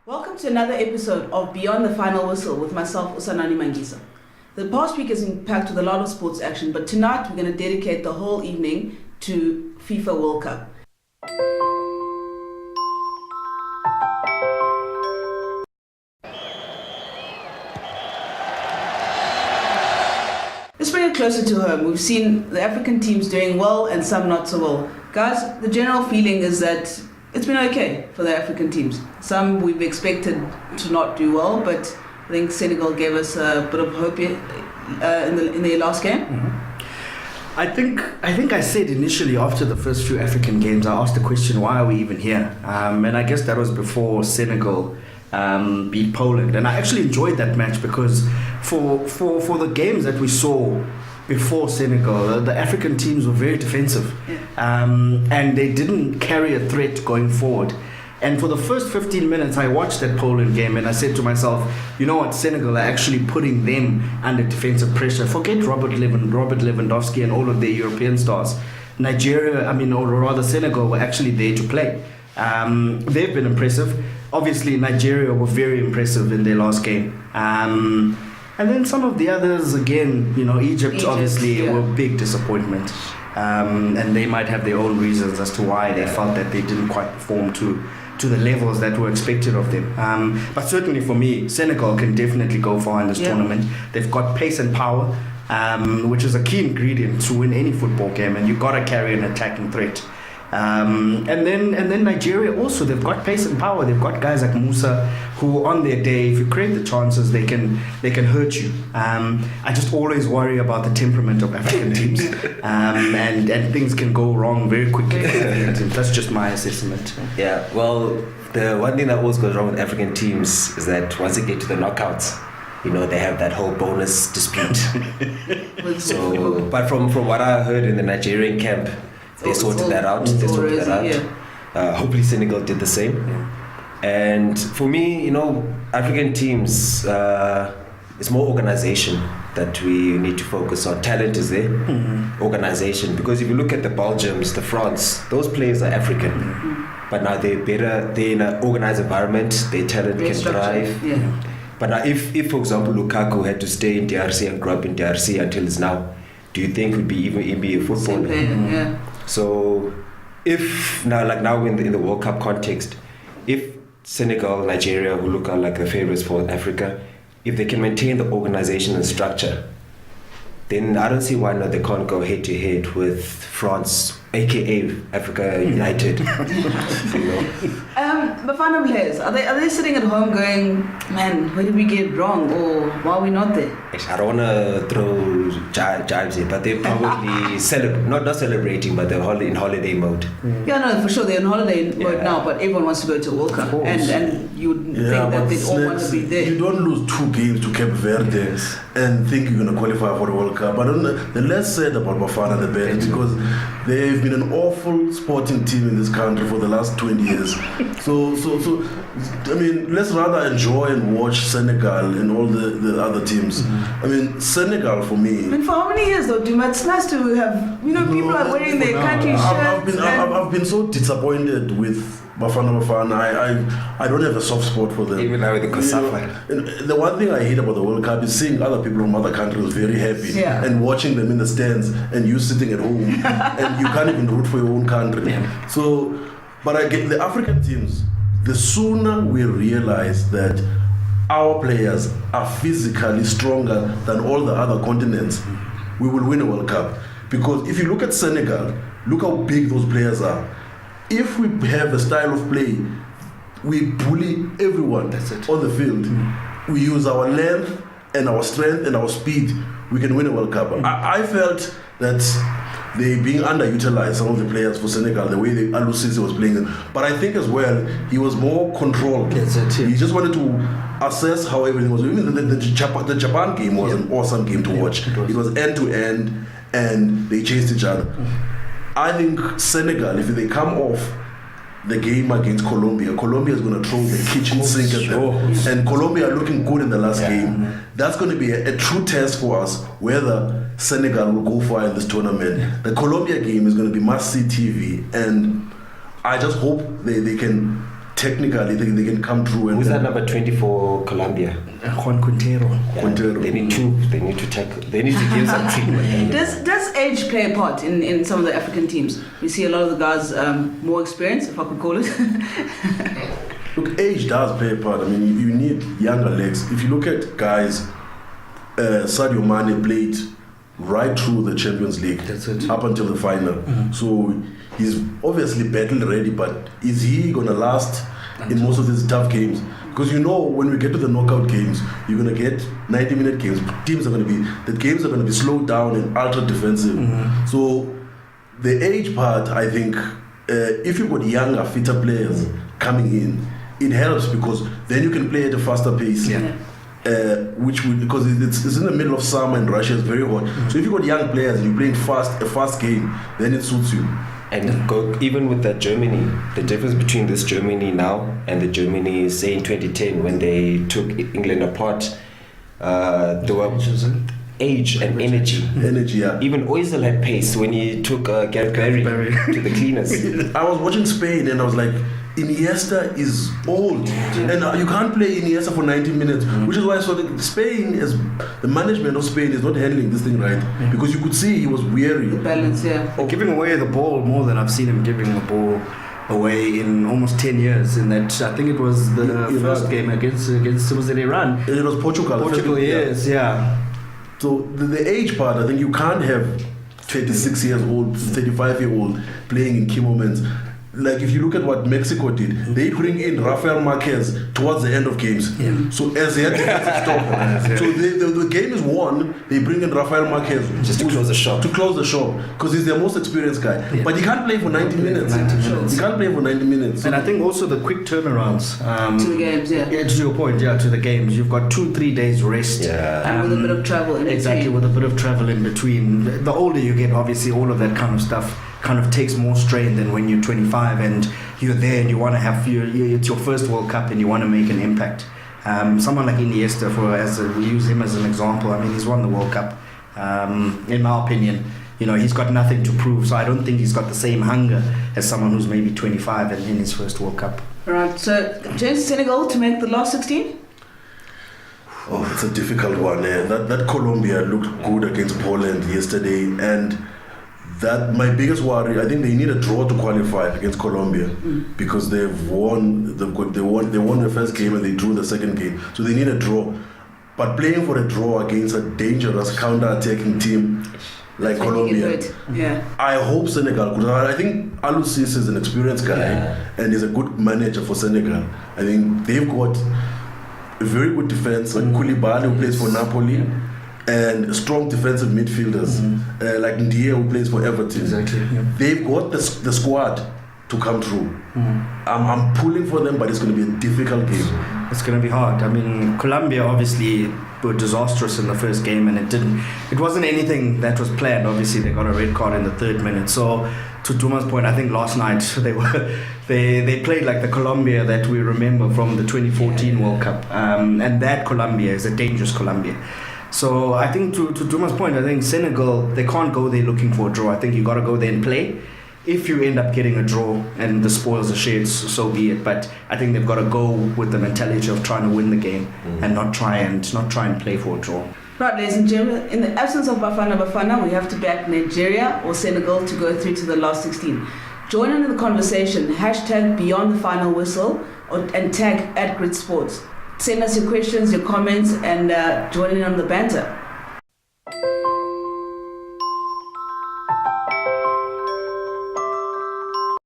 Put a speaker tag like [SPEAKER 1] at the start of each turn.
[SPEAKER 1] Welcome to another episode of Beyond the Final Whistle with myself, Usanani Mangisa. The past week has been packed with a lot of sports action, but tonight we're going to dedicate the whole evening to FIFA World Cup. Let's bring it closer to home. We've seen the African teams doing well and some not so well. Guys, the general feeling is that it's been okay for the African teams. Some we've expected to not do well, but I think Senegal gave us a bit of hope in their last game.
[SPEAKER 2] Mm-hmm. I think I said initially after the first few African games, I asked the question, why are we even here? And I guess that was before Senegal beat Poland. And I actually enjoyed that match because for the games that we saw before Senegal, the African teams were very defensive, and they didn't carry a threat going forward. And for the first 15 minutes, I watched that Poland game and I said to myself, you know what, Senegal are actually putting them under defensive pressure. Forget Robert Lewandowski and all of their European stars. Nigeria, or rather Senegal, were actually there to play. They've been impressive. Obviously, Nigeria were very impressive in their last game. And then some of the others, again, Egypt obviously were a big disappointment. And they might have their own reasons as to why they felt that they didn't quite perform to the levels that were expected of them. But certainly for me, Senegal can definitely go far in this tournament. They've got pace and power, which is a key ingredient to win any football game, and you've got to carry an attacking threat. And then Nigeria also, they've got pace and power. They've got guys like Musa who on their day, if you create the chances, they can hurt you. I just always worry about the temperament of African teams, and things can go wrong very quickly. That's just my assessment.
[SPEAKER 3] Yeah, well, the one thing that always goes wrong with African teams is that once they get to the knockouts, they have that whole bonus dispute. So, but from what I heard in the Nigerian camp, they sorted that out. Hopefully Senegal did the same. And for me, African teams, it's more organization that we need to focus on. Talent is there, organization. Because if you look at the Belgians, the France, those players are African. But now they're better, they're in an organized environment, their talent can thrive. But now if, for example, Lukaku had to stay in DRC and grow up in DRC until it's now, do you think would be even be a footballer? So if now in the World Cup context, if Senegal, Nigeria, who look like the favorites for Africa, if they can maintain the organization and structure, then I don't see why not they can't go head to head with France, aka Africa United.
[SPEAKER 1] Bafana players, are they sitting at home going, man, where did we get wrong, or why are we not there?
[SPEAKER 3] I don't want to throw jibes here, but they're probably not celebrating, but they're in holiday mode.
[SPEAKER 1] Yeah, no, for sure they're in holiday mode now, but everyone wants to go to a World Cup, and you would think that they all want to be there.
[SPEAKER 4] You don't lose 2 games to Cape Verde and think you're going to qualify for the World Cup. I don't know, the less said about Bafana the better, because they've been an awful sporting team in this country for the last 20 years. So let's rather enjoy and watch Senegal and all the other teams. Senegal for me.
[SPEAKER 1] For how many years though, Duma? It's nice to have, people are wearing their country shirts.
[SPEAKER 4] I've been so disappointed with Bafana. I don't have a soft spot for them.
[SPEAKER 3] Even now with the Kosafa.
[SPEAKER 4] The one thing I hate about the World Cup is seeing other people from other countries very happy and watching them in the stands and you sitting at home and you can't even root for your own country. So, but I get the African teams, the sooner we realize that our players are physically stronger than all the other continents, we will win a World Cup. Because if you look at Senegal, look how big those players are. If we have a style of play, we bully everyone on the field. We use our length and our strength and our speed, we can win a World Cup. I felt that they being underutilized, some of the players for Senegal, the way Aliou Cisse was playing. But I think as well, he was more controlled. He just wanted to assess how everything was. Even the Japan game was an awesome game to watch. It was end to end, and they chased each other. I think Senegal, if they come off the game against Colombia is going to throw the kitchen sink at them. And Colombia are looking good in the last game. That's going to be a true test for us whether Senegal will go far in this tournament. The Colombia game is going to be must-see TV, and I just hope they can technically they can come through. And
[SPEAKER 3] who's that number 20 for Colombia?
[SPEAKER 2] Juan Quintero.
[SPEAKER 4] Quintero.
[SPEAKER 3] They need to tackle. They need to give some treatment.
[SPEAKER 1] Does age play a part in some of the African teams? We see a lot of the guys more experienced, if I could call it.
[SPEAKER 4] Look, age does play a part. I mean, you need younger legs. If you look at guys, Sadio Mane played right through the Champions League.
[SPEAKER 2] That's it.
[SPEAKER 4] Up until the final. So he's obviously battle ready, but is he going to last in most of these tough games? Because when we get to the knockout games, you're going to get 90-minute games. The games are going to be slowed down and ultra defensive. So the age part, I think, if you've got younger, fitter players coming in, it helps because then you can play at a faster pace. Because it's in the middle of summer and Russia is very hot. So if you've got young players and you're playing a fast game, then it suits you.
[SPEAKER 3] And even with that Germany, the difference between this Germany now and the Germany, say in 2010 when they took England apart, there were age and energy.
[SPEAKER 4] Energy, yeah.
[SPEAKER 3] Even Ozil had pace when he took Gareth Barry to the cleaners.
[SPEAKER 4] I was watching Spain and I was like, Iniesta is old, and you can't play Iniesta for 90 minutes, which is why I saw that Spain, as the management of Spain, is not handling this thing right, because you could see he was weary.
[SPEAKER 1] The balance,
[SPEAKER 2] Giving away the ball more than I've seen him giving the ball away in almost 10 years. In that, I think it was the first game against was it Iran?
[SPEAKER 4] It was Portugal.
[SPEAKER 2] Portugal, yes, yeah.
[SPEAKER 4] So the age part, I think you can't have 26 years old, 35-year-old playing in key moments. Like if you look at what Mexico did, they bring in Rafael Marquez towards the end of games. So as they had to stop. So the game is won, they bring in Rafael Marquez
[SPEAKER 3] just to close the shop.
[SPEAKER 4] Because he's their most experienced guy. But he can't play for 90 minutes. He can't play for 90 minutes.
[SPEAKER 2] And I think also the quick turnarounds.
[SPEAKER 1] To the games,
[SPEAKER 2] to your point, to the games. You've got 2-3 days rest.
[SPEAKER 1] And with a bit of travel in between.
[SPEAKER 2] Exactly, with a bit of travel in between. The older you get, obviously, all of that kind of stuff kind of takes more strain than when you're 25 and you're there and you want to have it's your first World Cup and you want to make an impact. Someone like Iniesta, we use him as an example. I mean, he's won the World Cup. In my opinion, he's got nothing to prove, so I don't think he's got the same hunger as someone who's maybe 25 and in his first World Cup.
[SPEAKER 1] Right. So, Senegal to make the last 16.
[SPEAKER 4] Oh, it's a difficult one. That Colombia looked good against Poland yesterday, and that my biggest worry, I think they need a draw to qualify against Colombia because they won the first game and they drew the second game, so they need a draw. But playing for a draw against a dangerous counter-attacking team like Colombia, I hope Senegal could. I think Aliou Cissé is an experienced guy and is a good manager for Senegal. I think they've got a very good defense, like Koulibaly, who plays for Napoli. And strong defensive midfielders like Ndiaye, who plays for Everton.
[SPEAKER 2] Exactly.
[SPEAKER 4] They've got the squad to come through. I'm pulling for them, but it's going to be a difficult game.
[SPEAKER 2] It's going to be hard. I mean, Colombia obviously were disastrous in the first game, and it wasn't anything that was planned. Obviously, they got a red card in the 3rd minute. So, to Duma's point, I think last night they played like the Colombia that we remember from the 2014 World Cup, and that Colombia is a dangerous Colombia. So I think to Duma's point, I think Senegal, they can't go there looking for a draw. I think you got to go there and play. If you end up getting a draw and the spoils are shared, so be it. But I think they've got to go with the mentality of trying to win the game and not try and play for a draw.
[SPEAKER 1] Right, ladies and gentlemen, in the absence of Bafana, we have to back Nigeria or Senegal to go through to the last 16. Join in the conversation, #Beyond the Final Whistle and tag @GridSports. Send us your questions, your comments, and join in on the banter.